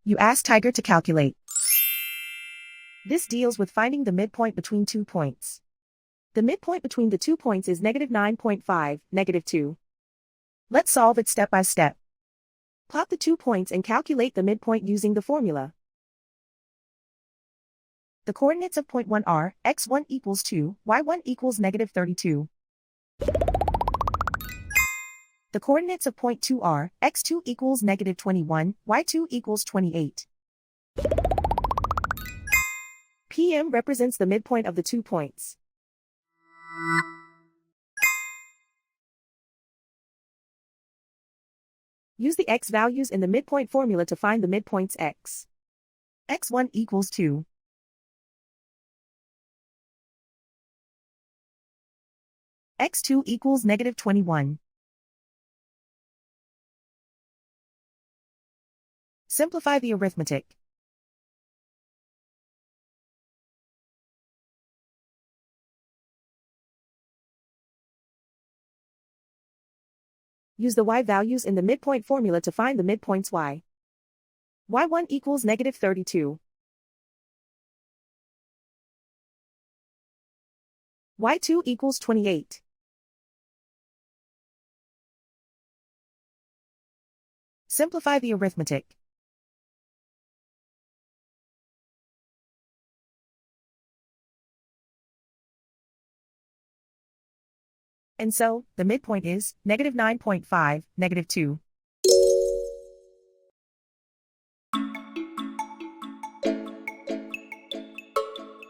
You ask Tiger to calculate. This deals with finding the midpoint between 2 points. The midpoint between the 2 points is -9.5, -2. Let's solve it step by step. Plot the 2 points and calculate the midpoint using the formula. The coordinates of point 1 are x1 equals 2, y1 equals -32. The coordinates of point 2 are x2 equals -21, y2 equals 28. PM represents the midpoint of the 2 points. Use the x values in the midpoint formula to find the midpoints x. x1 equals 2. x2 equals -21. Simplify the arithmetic. Use the y values in the midpoint formula to find the midpoints y. y1 equals -32. y2 equals 28. Simplify the arithmetic. And so, the midpoint is -9.5, -2.